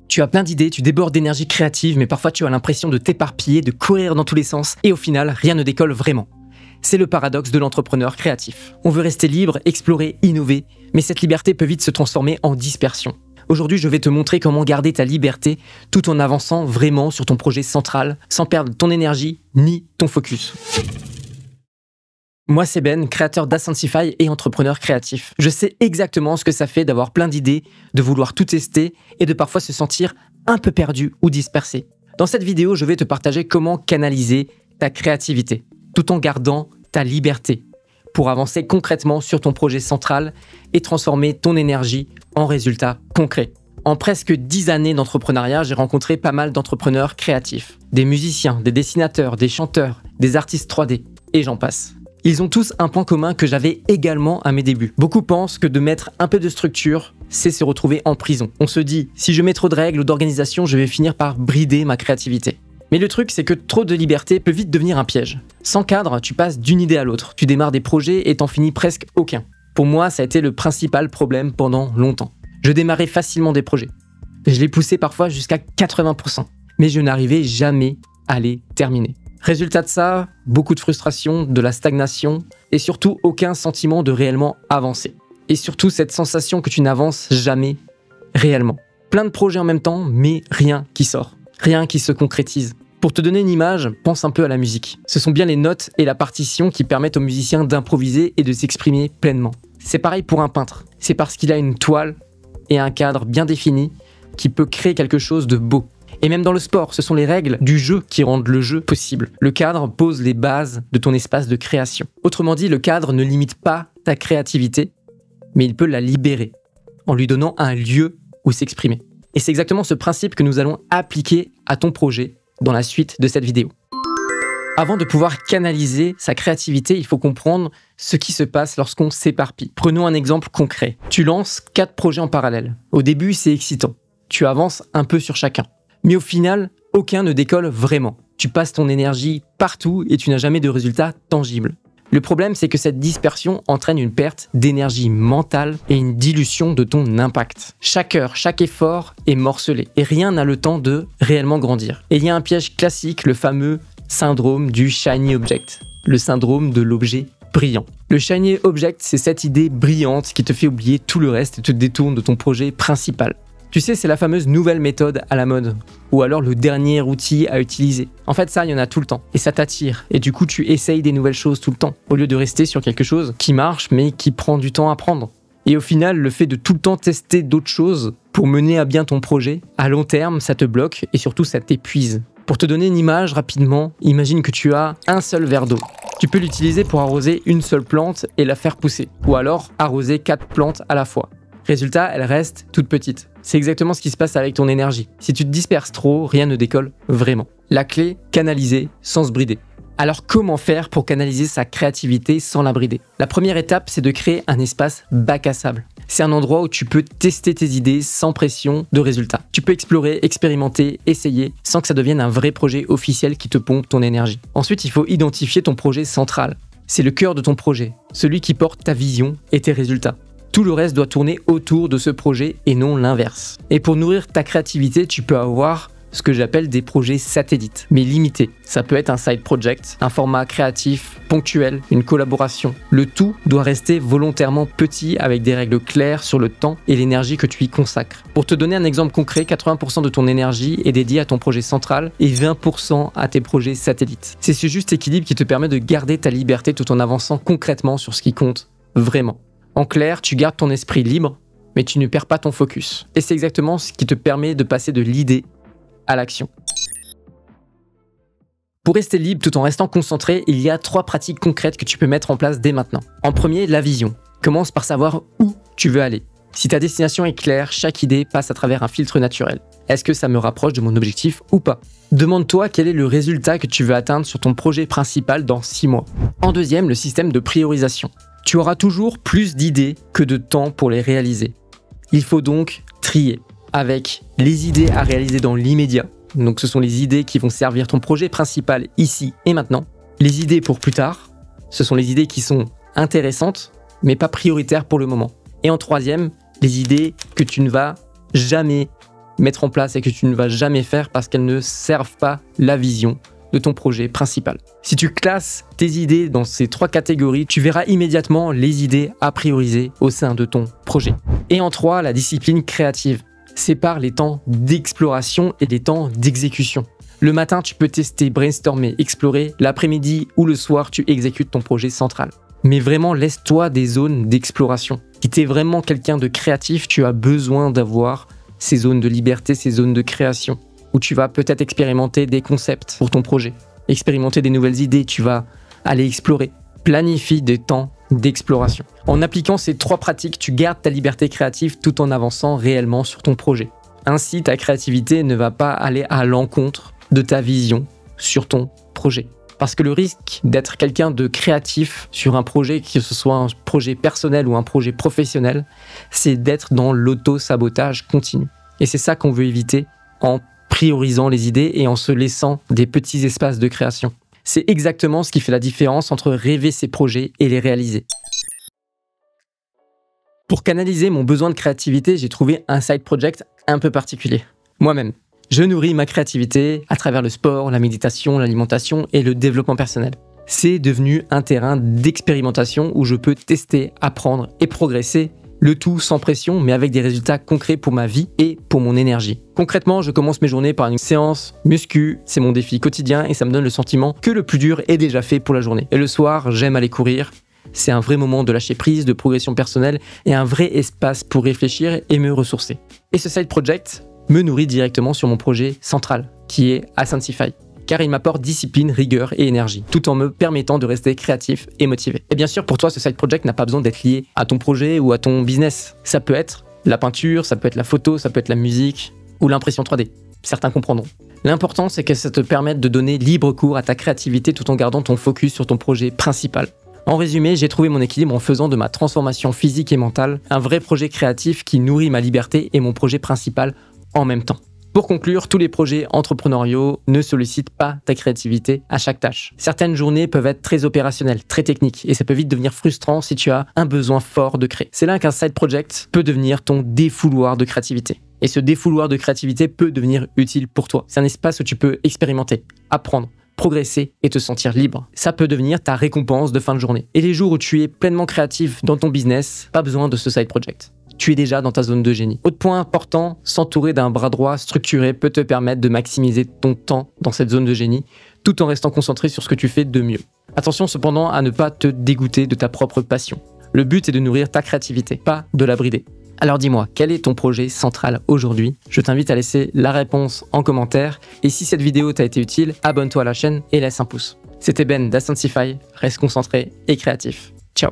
Tu as plein d'idées, tu débordes d'énergie créative, mais parfois tu as l'impression de t'éparpiller, de courir dans tous les sens, et au final, rien ne décolle vraiment. C'est le paradoxe de l'entrepreneur créatif. On veut rester libre, explorer, innover, mais cette liberté peut vite se transformer en dispersion. Aujourd'hui, je vais te montrer comment garder ta liberté tout en avançant vraiment sur ton projet central, sans perdre ton énergie ni ton focus. Moi, c'est Ben, créateur d'Ascensify et entrepreneur créatif. Je sais exactement ce que ça fait d'avoir plein d'idées, de vouloir tout tester et de parfois se sentir un peu perdu ou dispersé. Dans cette vidéo, je vais te partager comment canaliser ta créativité, tout en gardant ta liberté, pour avancer concrètement sur ton projet central et transformer ton énergie en résultats concrets. En presque 10 années d'entrepreneuriat, j'ai rencontré pas mal d'entrepreneurs créatifs, des musiciens, des dessinateurs, des chanteurs, des artistes 3D, et j'en passe. Ils ont tous un point commun que j'avais également à mes débuts. Beaucoup pensent que de mettre un peu de structure, c'est se retrouver en prison. On se dit, si je mets trop de règles ou d'organisation, je vais finir par brider ma créativité. Mais le truc, c'est que trop de liberté peut vite devenir un piège. Sans cadre, tu passes d'une idée à l'autre. Tu démarres des projets et t'en finis presque aucun. Pour moi, ça a été le principal problème pendant longtemps. Je démarrais facilement des projets. Je les poussais parfois jusqu'à 80%. Mais je n'arrivais jamais à les terminer. Résultat de ça, beaucoup de frustration, de la stagnation et surtout aucun sentiment de réellement avancer. Et surtout cette sensation que tu n'avances jamais réellement. Plein de projets en même temps, mais rien qui sort. Rien qui se concrétise. Pour te donner une image, pense un peu à la musique. Ce sont bien les notes et la partition qui permettent aux musiciens d'improviser et de s'exprimer pleinement. C'est pareil pour un peintre. C'est parce qu'il a une toile et un cadre bien défini qui peut créer quelque chose de beau. Et même dans le sport, ce sont les règles du jeu qui rendent le jeu possible. Le cadre pose les bases de ton espace de création. Autrement dit, le cadre ne limite pas ta créativité, mais il peut la libérer, en lui donnant un lieu où s'exprimer. Et c'est exactement ce principe que nous allons appliquer à ton projet dans la suite de cette vidéo. Avant de pouvoir canaliser sa créativité, il faut comprendre ce qui se passe lorsqu'on s'éparpille. Prenons un exemple concret. Tu lances 4 projets en parallèle. Au début, c'est excitant. Tu avances un peu sur chacun. Mais au final, aucun ne décolle vraiment. Tu passes ton énergie partout et tu n'as jamais de résultat tangible. Le problème, c'est que cette dispersion entraîne une perte d'énergie mentale et une dilution de ton impact. Chaque heure, chaque effort est morcelé et rien n'a le temps de réellement grandir. Et il y a un piège classique, le fameux syndrome du shiny object, le syndrome de l'objet brillant. Le shiny object, c'est cette idée brillante qui te fait oublier tout le reste et te détourne de ton projet principal. Tu sais, c'est la fameuse nouvelle méthode à la mode, ou alors le dernier outil à utiliser. En fait, ça, il y en a tout le temps, et ça t'attire, et du coup, tu essayes des nouvelles choses tout le temps, au lieu de rester sur quelque chose qui marche, mais qui prend du temps à prendre. Et au final, le fait de tout le temps tester d'autres choses pour mener à bien ton projet, à long terme, ça te bloque, et surtout, ça t'épuise. Pour te donner une image rapidement, imagine que tu as un seul verre d'eau. Tu peux l'utiliser pour arroser une seule plante et la faire pousser, ou alors arroser 4 plantes à la fois. Résultat, elle reste toute petite. C'est exactement ce qui se passe avec ton énergie. Si tu te disperses trop, rien ne décolle vraiment. La clé, canaliser sans se brider. Alors comment faire pour canaliser sa créativité sans la brider? La première étape, c'est de créer un espace bac à sable. C'est un endroit où tu peux tester tes idées sans pression de résultats. Tu peux explorer, expérimenter, essayer, sans que ça devienne un vrai projet officiel qui te pompe ton énergie. Ensuite, il faut identifier ton projet central. C'est le cœur de ton projet, celui qui porte ta vision et tes résultats. Tout le reste doit tourner autour de ce projet et non l'inverse. Et pour nourrir ta créativité, tu peux avoir ce que j'appelle des projets satellites, mais limités. Ça peut être un side project, un format créatif, ponctuel, une collaboration. Le tout doit rester volontairement petit avec des règles claires sur le temps et l'énergie que tu y consacres. Pour te donner un exemple concret, 80% de ton énergie est dédiée à ton projet central et 20% à tes projets satellites. C'est ce juste équilibre qui te permet de garder ta liberté tout en avançant concrètement sur ce qui compte vraiment. En clair, tu gardes ton esprit libre, mais tu ne perds pas ton focus. Et c'est exactement ce qui te permet de passer de l'idée à l'action. Pour rester libre tout en restant concentré, il y a 3 pratiques concrètes que tu peux mettre en place dès maintenant. En premier, la vision. Commence par savoir où tu veux aller. Si ta destination est claire, chaque idée passe à travers un filtre naturel. Est-ce que ça me rapproche de mon objectif ou pas? Demande-toi quel est le résultat que tu veux atteindre sur ton projet principal dans 6 mois. En deuxième, le système de priorisation. Tu auras toujours plus d'idées que de temps pour les réaliser. Il faut donc trier avec les idées à réaliser dans l'immédiat. Donc ce sont les idées qui vont servir ton projet principal ici et maintenant. Les idées pour plus tard, ce sont les idées qui sont intéressantes mais pas prioritaires pour le moment. Et en troisième, les idées que tu ne vas jamais mettre en place et que tu ne vas jamais faire parce qu'elles ne servent pas la vision de ton projet principal. Si tu classes tes idées dans ces 3 catégories, tu verras immédiatement les idées à prioriser au sein de ton projet. Et en 3, la discipline créative. Sépare les temps d'exploration et les temps d'exécution. Le matin, tu peux tester, brainstormer, explorer. L'après-midi ou le soir, tu exécutes ton projet central. Mais vraiment, laisse-toi des zones d'exploration. Si tu es vraiment quelqu'un de créatif, tu as besoin d'avoir ces zones de liberté, ces zones de création, où tu vas peut-être expérimenter des concepts pour ton projet, expérimenter des nouvelles idées, tu vas aller explorer. Planifie des temps d'exploration. En appliquant ces 3 pratiques, tu gardes ta liberté créative tout en avançant réellement sur ton projet. Ainsi, ta créativité ne va pas aller à l'encontre de ta vision sur ton projet. Parce que le risque d'être quelqu'un de créatif sur un projet, que ce soit un projet personnel ou un projet professionnel, c'est d'être dans l'auto-sabotage continu. Et c'est ça qu'on veut éviter en priorisant les idées et en se laissant des petits espaces de création. C'est exactement ce qui fait la différence entre rêver ses projets et les réaliser. Pour canaliser mon besoin de créativité, j'ai trouvé un side project un peu particulier. Moi-même, je nourris ma créativité à travers le sport, la méditation, l'alimentation et le développement personnel. C'est devenu un terrain d'expérimentation où je peux tester, apprendre et progresser, le tout sans pression mais avec des résultats concrets pour ma vie et pour mon énergie. Concrètement, je commence mes journées par une séance muscu, c'est mon défi quotidien et ça me donne le sentiment que le plus dur est déjà fait pour la journée. Et le soir, j'aime aller courir. C'est un vrai moment de lâcher prise, de progression personnelle et un vrai espace pour réfléchir et me ressourcer. Et ce side project me nourrit directement sur mon projet central, qui est Ascensify, car il m'apporte discipline, rigueur et énergie, tout en me permettant de rester créatif et motivé. Et bien sûr, pour toi, ce side project n'a pas besoin d'être lié à ton projet ou à ton business. Ça peut être la peinture, ça peut être la photo, ça peut être la musique ou l'impression 3D. Certains comprendront. L'important, c'est que ça te permette de donner libre cours à ta créativité tout en gardant ton focus sur ton projet principal. En résumé, j'ai trouvé mon équilibre en faisant de ma transformation physique et mentale un vrai projet créatif qui nourrit ma liberté et mon projet principal en même temps. Pour conclure, tous les projets entrepreneuriaux ne sollicitent pas ta créativité à chaque tâche. Certaines journées peuvent être très opérationnelles, très techniques, et ça peut vite devenir frustrant si tu as un besoin fort de créer. C'est là qu'un side project peut devenir ton défouloir de créativité. Et ce défouloir de créativité peut devenir utile pour toi. C'est un espace où tu peux expérimenter, apprendre, progresser et te sentir libre. Ça peut devenir ta récompense de fin de journée. Et les jours où tu es pleinement créatif dans ton business, pas besoin de ce side project. Tu es déjà dans ta zone de génie. Autre point important, s'entourer d'un bras droit structuré peut te permettre de maximiser ton temps dans cette zone de génie, tout en restant concentré sur ce que tu fais de mieux. Attention cependant à ne pas te dégoûter de ta propre passion. Le but est de nourrir ta créativité, pas de la brider. Alors dis-moi, quel est ton projet central aujourd'hui? Je t'invite à laisser la réponse en commentaire. Et si cette vidéo t'a été utile, abonne-toi à la chaîne et laisse un pouce. C'était Ben d'Ascensify, reste concentré et créatif. Ciao.